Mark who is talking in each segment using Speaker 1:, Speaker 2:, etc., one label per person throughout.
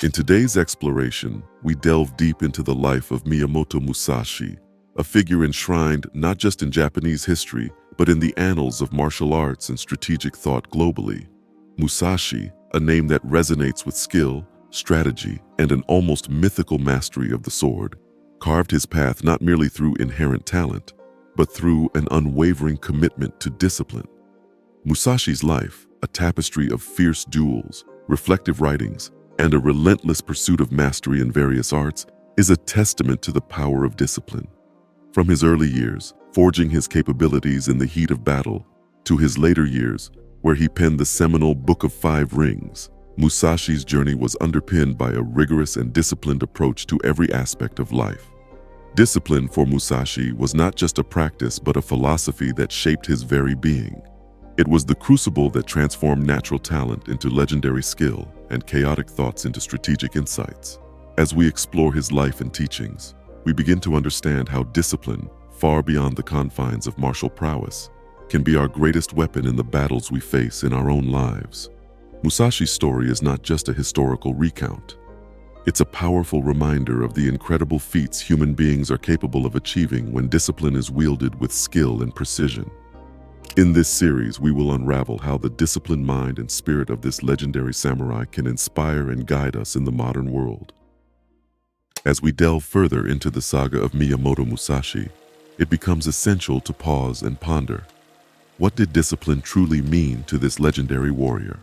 Speaker 1: In today's exploration, we delve deep into the life of Miyamoto Musashi, a figure enshrined not just in Japanese history, but in the annals of martial arts and strategic thought globally. Musashi, a name that resonates with skill, strategy, and an almost mythical mastery of the sword, carved his path not merely through inherent talent, but through an unwavering commitment to discipline. Musashi's life, a tapestry of fierce duels, reflective writings, and a relentless pursuit of mastery in various arts, is a testament to the power of discipline. From his early years, forging his capabilities in the heat of battle, to his later years, where he penned the seminal Book of Five Rings, Musashi's journey was underpinned by a rigorous and disciplined approach to every aspect of life. Discipline for Musashi was not just a practice but a philosophy that shaped his very being. It was the crucible that transformed natural talent into legendary skill and chaotic thoughts into strategic insights. As we explore his life and teachings, we begin to understand how discipline, far beyond the confines of martial prowess, can be our greatest weapon in the battles we face in our own lives. Musashi's story is not just a historical recount. It's a powerful reminder of the incredible feats human beings are capable of achieving when discipline is wielded with skill and precision. In this series, we will unravel how the disciplined mind and spirit of this legendary samurai can inspire and guide us in the modern world. As we delve further into the saga of Miyamoto Musashi, it becomes essential to pause and ponder. What did discipline truly mean to this legendary warrior?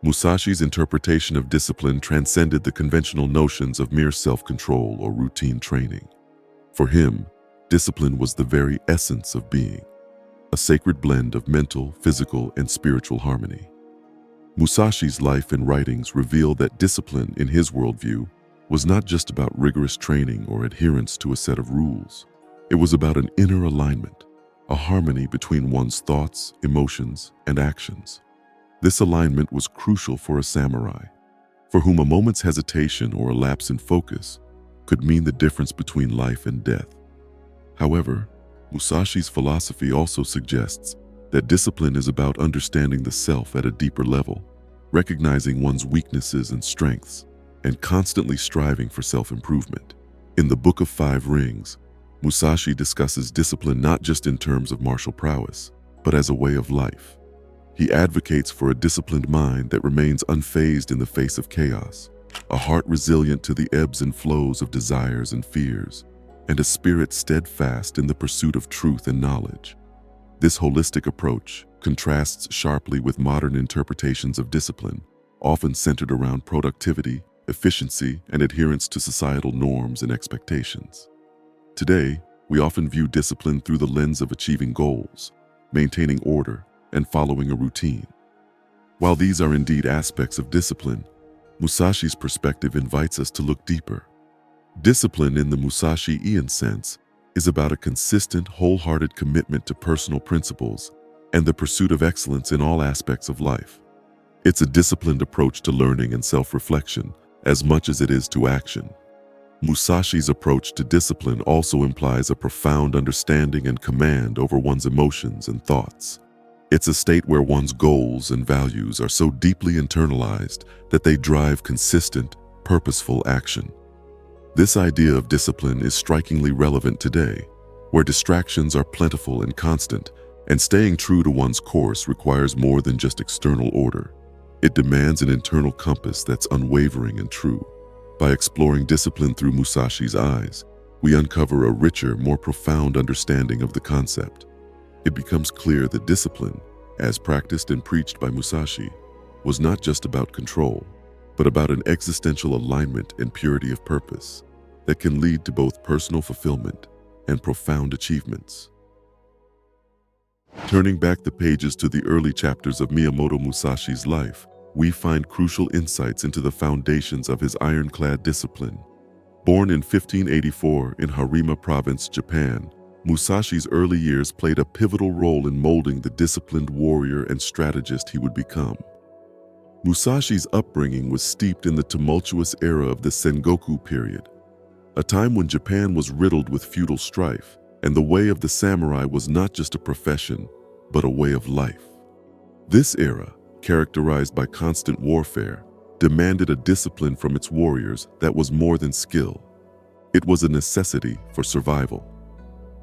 Speaker 1: Musashi's interpretation of discipline transcended the conventional notions of mere self-control or routine training. For him, discipline was the very essence of being, a sacred blend of mental, physical, and spiritual harmony. Musashi's life and writings reveal that discipline, in his worldview, was not just about rigorous training or adherence to a set of rules. It was about an inner alignment, a harmony between one's thoughts, emotions, and actions. This alignment was crucial for a samurai, for whom a moment's hesitation or a lapse in focus could mean the difference between life and death. However, Musashi's philosophy also suggests that discipline is about understanding the self at a deeper level, recognizing one's weaknesses and strengths, and constantly striving for self-improvement. In the Book of Five Rings, Musashi discusses discipline not just in terms of martial prowess, but as a way of life. He advocates for a disciplined mind that remains unfazed in the face of chaos, a heart resilient to the ebbs and flows of desires and fears, and a spirit steadfast in the pursuit of truth and knowledge. This holistic approach contrasts sharply with modern interpretations of discipline, often centered around productivity, efficiency, and adherence to societal norms and expectations. Today, we often view discipline through the lens of achieving goals, maintaining order, and following a routine. While these are indeed aspects of discipline, Musashi's perspective invites us to look deeper. Discipline in the Musashi-ian sense is about a consistent, wholehearted commitment to personal principles and the pursuit of excellence in all aspects of life. It's a disciplined approach to learning and self-reflection as much as it is to action. Musashi's approach to discipline also implies a profound understanding and command over one's emotions and thoughts. It's a state where one's goals and values are so deeply internalized that they drive consistent, purposeful action. This idea of discipline is strikingly relevant today, where distractions are plentiful and constant, and staying true to one's course requires more than just external order. It demands an internal compass that's unwavering and true. By exploring discipline through Musashi's eyes, we uncover a richer, more profound understanding of the concept. It becomes clear that discipline, as practiced and preached by Musashi, was not just about control, but about an existential alignment and purity of purpose that can lead to both personal fulfillment and profound achievements. Turning back the pages to the early chapters of Miyamoto Musashi's life, we find crucial insights into the foundations of his ironclad discipline. Born in 1584 in Harima Province, Japan, Musashi's early years played a pivotal role in molding the disciplined warrior and strategist he would become. Musashi's upbringing was steeped in the tumultuous era of the Sengoku period, a time when Japan was riddled with feudal strife, and the way of the samurai was not just a profession, but a way of life. This era, characterized by constant warfare, demanded a discipline from its warriors that was more than skill. It was a necessity for survival.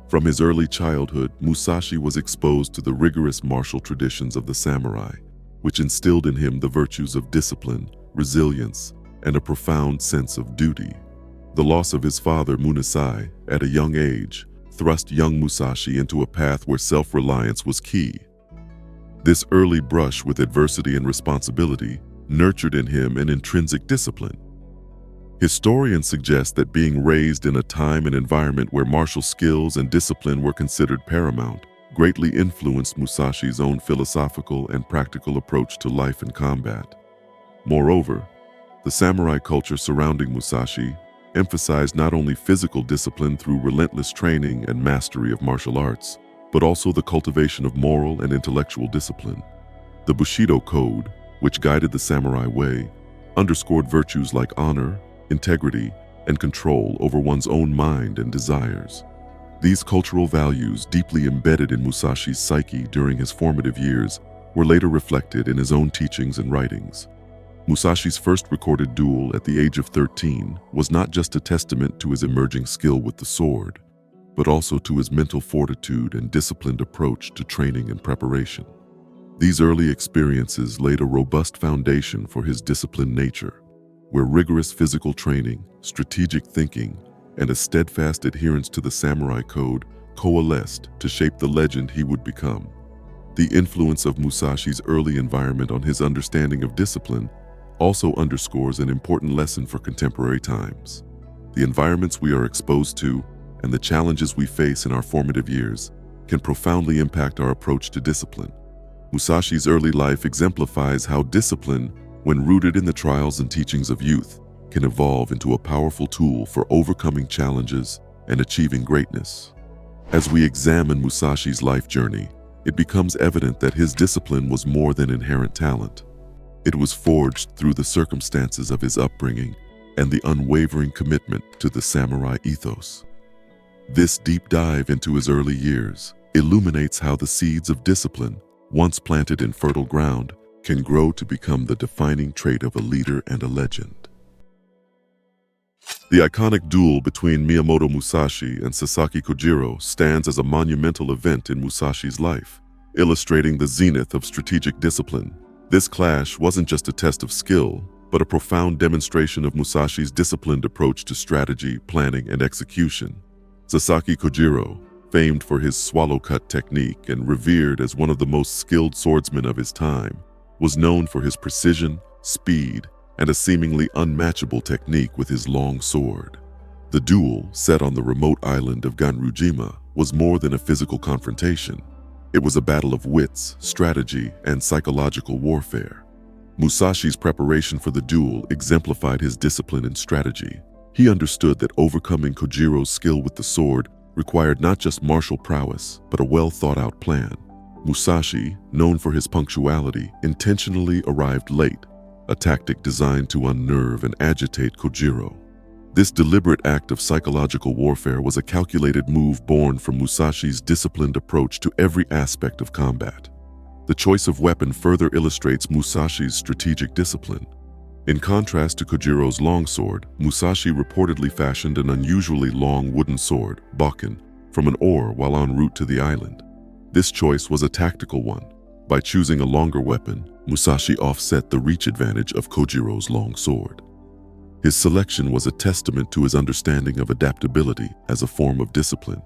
Speaker 1: From his early childhood, Musashi was exposed to the rigorous martial traditions of the samurai, which instilled in him the virtues of discipline, resilience, and a profound sense of duty. The loss of his father, Munasai, at a young age, thrust young Musashi into a path where self-reliance was key. This early brush with adversity and responsibility nurtured in him an intrinsic discipline. Historians suggest that being raised in a time and environment where martial skills and discipline were considered paramount greatly influenced Musashi's own philosophical and practical approach to life and combat. Moreover, the samurai culture surrounding Musashi emphasized not only physical discipline through relentless training and mastery of martial arts, but also the cultivation of moral and intellectual discipline. The Bushido Code, which guided the samurai way, underscored virtues like honor, integrity, and control over one's own mind and desires. These cultural values, deeply embedded in Musashi's psyche during his formative years, were later reflected in his own teachings and writings. Musashi's first recorded duel at the age of 13 was not just a testament to his emerging skill with the sword, but also to his mental fortitude and disciplined approach to training and preparation. These early experiences laid a robust foundation for his disciplined nature, where rigorous physical training, strategic thinking, and a steadfast adherence to the samurai code coalesced to shape the legend he would become. The influence of Musashi's early environment on his understanding of discipline also underscores an important lesson for contemporary times. The environments we are exposed to and the challenges we face in our formative years can profoundly impact our approach to discipline. Musashi's early life exemplifies how discipline, when rooted in the trials and teachings of youth, can evolve into a powerful tool for overcoming challenges and achieving greatness. As we examine Musashi's life journey, it becomes evident that his discipline was more than inherent talent. It was forged through the circumstances of his upbringing and the unwavering commitment to the samurai ethos. This deep dive into his early years illuminates how the seeds of discipline, once planted in fertile ground, can grow to become the defining trait of a leader and a legend. The iconic duel between Miyamoto Musashi and Sasaki Kojiro stands as a monumental event in Musashi's life, illustrating the zenith of strategic discipline. This clash wasn't just a test of skill, but a profound demonstration of Musashi's disciplined approach to strategy, planning, and execution. Sasaki Kojiro, famed for his swallow-cut technique and revered as one of the most skilled swordsmen of his time, was known for his precision, speed, and a seemingly unmatchable technique with his long sword. The duel, set on the remote island of Ganryujima, was more than a physical confrontation. It was a battle of wits, strategy, and psychological warfare. Musashi's preparation for the duel exemplified his discipline and strategy. He understood that overcoming Kojiro's skill with the sword required not just martial prowess, but a well-thought-out plan. Musashi, known for his punctuality, intentionally arrived late, a tactic designed to unnerve and agitate Kojiro. This deliberate act of psychological warfare was a calculated move born from Musashi's disciplined approach to every aspect of combat. The choice of weapon further illustrates Musashi's strategic discipline. In contrast to Kojiro's longsword, Musashi reportedly fashioned an unusually long wooden sword, bokken, from an oar while en route to the island. This choice was a tactical one. By choosing a longer weapon, Musashi offset the reach advantage of Kojiro's long sword. His selection was a testament to his understanding of adaptability as a form of discipline.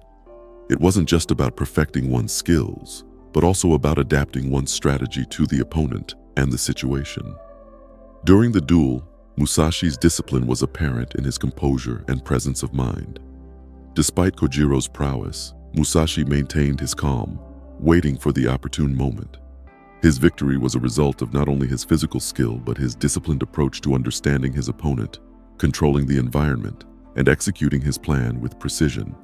Speaker 1: It wasn't just about perfecting one's skills, but also about adapting one's strategy to the opponent and the situation. During the duel, Musashi's discipline was apparent in his composure and presence of mind. Despite Kojiro's prowess, Musashi maintained his calm, waiting for the opportune moment. His victory was a result of not only his physical skill, but his disciplined approach to understanding his opponent, controlling the environment, and executing his plan with precision.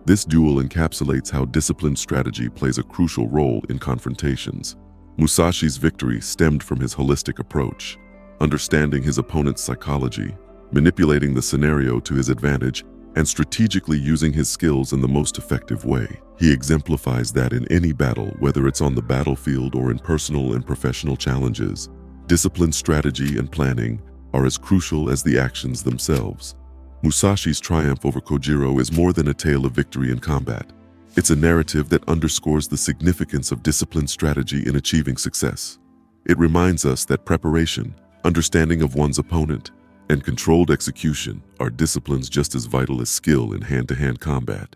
Speaker 1: This duel encapsulates how disciplined strategy plays a crucial role in confrontations. Musashi's victory stemmed from his holistic approach, understanding his opponent's psychology, manipulating the scenario to his advantage, and strategically using his skills in the most effective way. He exemplifies that in any battle, whether it's on the battlefield or in personal and professional challenges, Discipline, strategy, and planning are as crucial as the actions themselves. Musashi's triumph over Kojiro is more than a tale of victory in combat. It's a narrative that underscores the significance of disciplined strategy in achieving success. It reminds us that preparation, understanding of one's opponent, and controlled execution are disciplines just as vital as skill in hand-to-hand combat.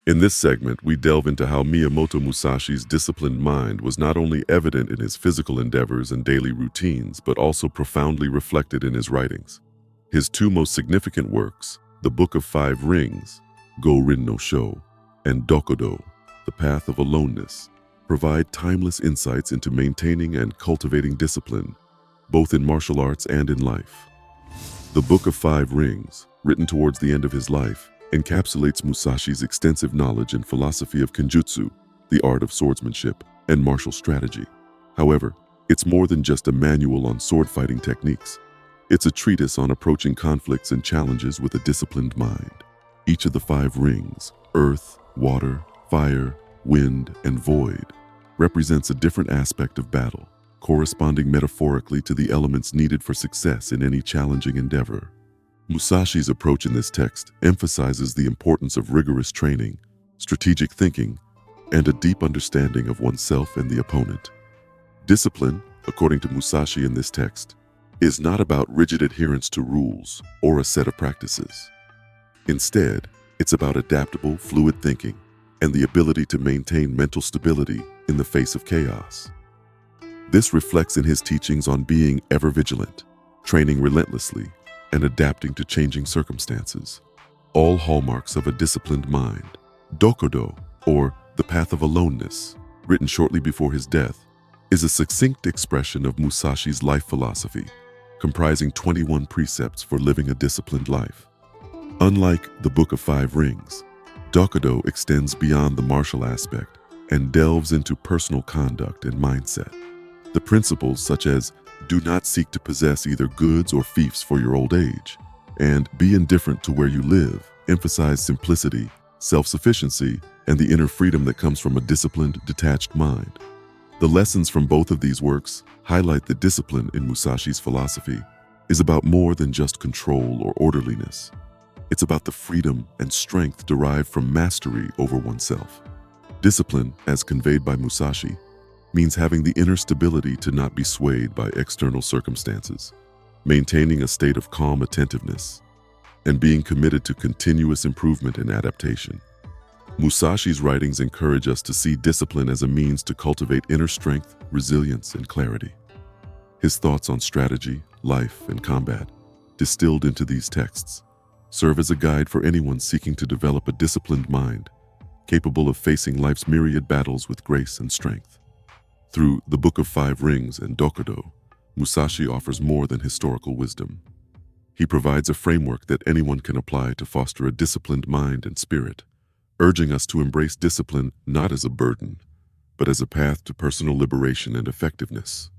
Speaker 1: In this segment, we delve into how Miyamoto Musashi's disciplined mind was not only evident in his physical endeavors and daily routines, but also profoundly reflected in his writings. His two most significant works, The Book of Five Rings, Go-Rin no Sho, and Dokkodo, The Path of Aloneness, provide timeless insights into maintaining and cultivating discipline, both in martial arts and in life. The Book of Five Rings, written towards the end of his life, encapsulates Musashi's extensive knowledge and philosophy of kenjutsu, the art of swordsmanship, and martial strategy. However, it's more than just a manual on sword-fighting techniques. It's a treatise on approaching conflicts and challenges with a disciplined mind. Each of the five rings, earth, water, fire, wind, and void, represents a different aspect of battle, corresponding metaphorically to the elements needed for success in any challenging endeavor. Musashi's approach in this text emphasizes the importance of rigorous training, strategic thinking, and a deep understanding of oneself and the opponent. Discipline, according to Musashi in this text, is not about rigid adherence to rules or a set of practices. Instead, it's about adaptable, fluid thinking and the ability to maintain mental stability in the face of chaos. This reflects in his teachings on being ever vigilant, training relentlessly, and adapting to changing circumstances, all hallmarks of a disciplined mind. Dokkodo, or The Path of Aloneness, written shortly before his death, is a succinct expression of Musashi's life philosophy, comprising 21 precepts for living a disciplined life. Unlike The Book of Five Rings, Dokkodo extends beyond the martial aspect and delves into personal conduct and mindset. The principles such as do not seek to possess either goods or fiefs for your old age, and be indifferent to where you live, emphasize simplicity, self-sufficiency, and the inner freedom that comes from a disciplined, detached mind. The lessons from both of these works highlight that discipline in Musashi's philosophy is about more than just control or orderliness. It's about the freedom and strength derived from mastery over oneself. Discipline, as conveyed by Musashi, means having the inner stability to not be swayed by external circumstances, maintaining a state of calm attentiveness, and being committed to continuous improvement and adaptation. Musashi's writings encourage us to see discipline as a means to cultivate inner strength, resilience, and clarity. His thoughts on strategy, life, and combat, distilled into these texts, serve as a guide for anyone seeking to develop a disciplined mind, capable of facing life's myriad battles with grace and strength. Through The Book of Five Rings and Dokkodo, Musashi offers more than historical wisdom. He provides a framework that anyone can apply to foster a disciplined mind and spirit, urging us to embrace discipline not as a burden, but as a path to personal liberation and effectiveness.